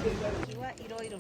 いろいろ。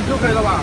就可以了吧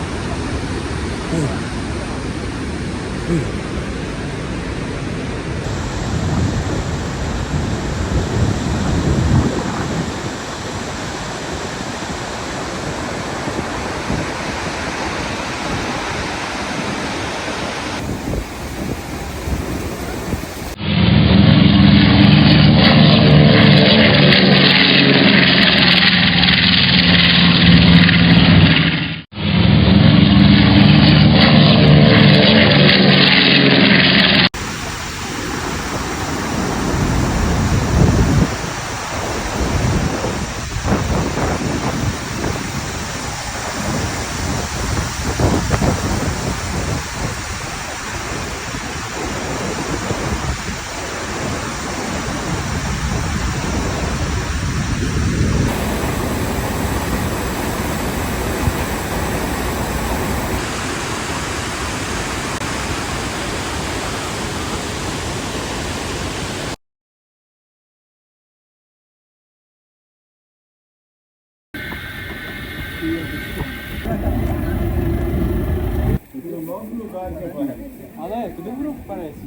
？Olha, tudo grupo parece.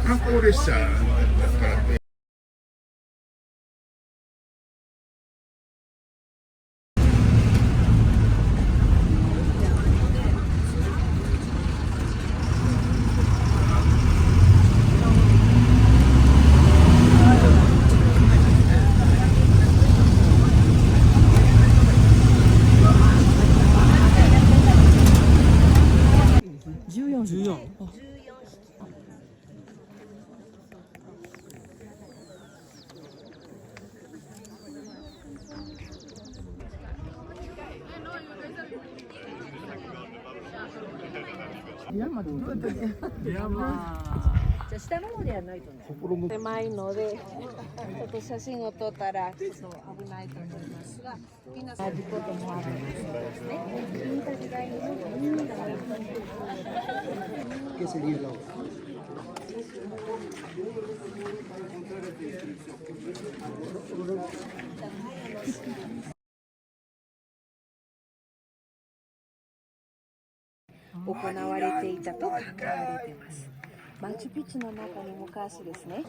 観光列車だからね。14。じゃあ下の方でやらないとね。狭いので、ちょっと写真を撮ったらちょっと危ないと思いますが、皆さん同じこともあるんですね。行われていたと考えられています。マチュピチュの中に昔ですね。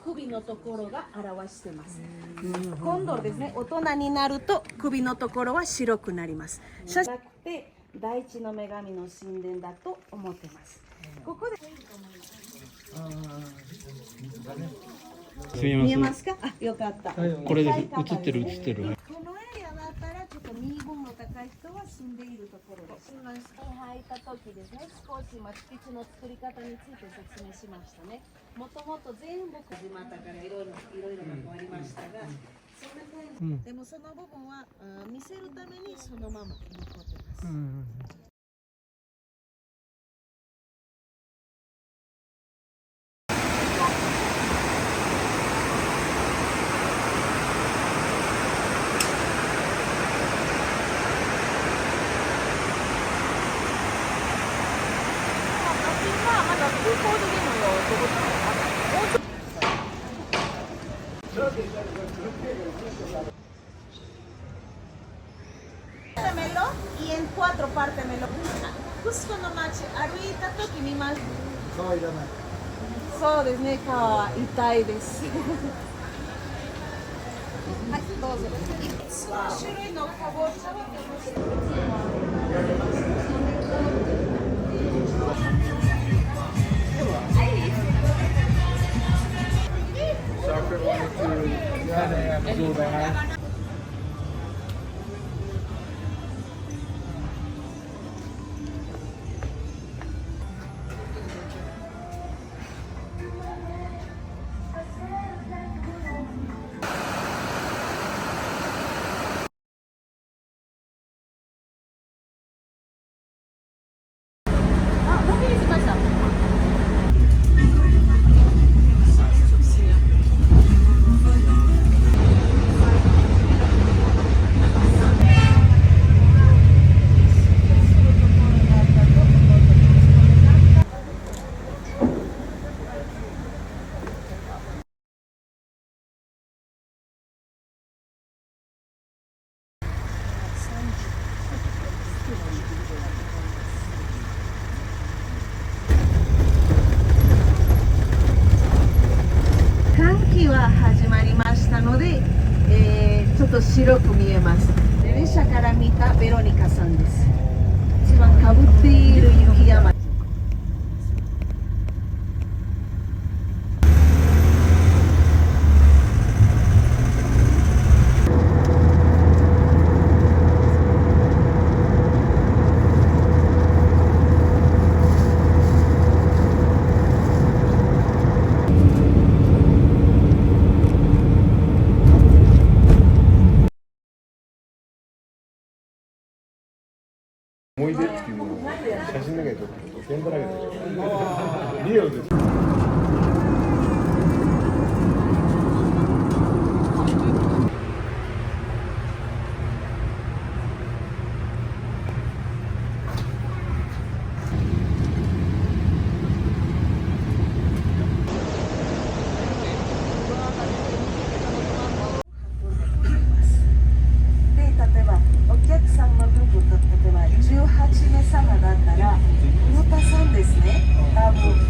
首のところが表しています。今度ですね、大人になると首のところは白くなります。じゃなくて大地の女神の神殿だと思ってます。ここで見えますか？あ、よかった。これで映ってる。このエリアだったらちょっと身分の高い人は住んでいるところです。今入った時ですね、少しマチュピチュの作り方について説明しましたね。もともと全部始まったからいろいろなことありましたが、そんな感じ。でもその部分は見せるためにそのまま残ってます。Y en 4 pártemelo. Justo no machi, ahorita toki見ます。そうですね、皮は痛いです。はい、どうぞ。種類のかぼちゃは始まりましたので、ちょっと白く見えます。車から見たベロニカさんです。一番かぶっている雪山。思い出っていうのを写真だけで撮ってると現場だけでリアルです。例えばお客さんの部分と例えば18名様だったら太田さんですね、多分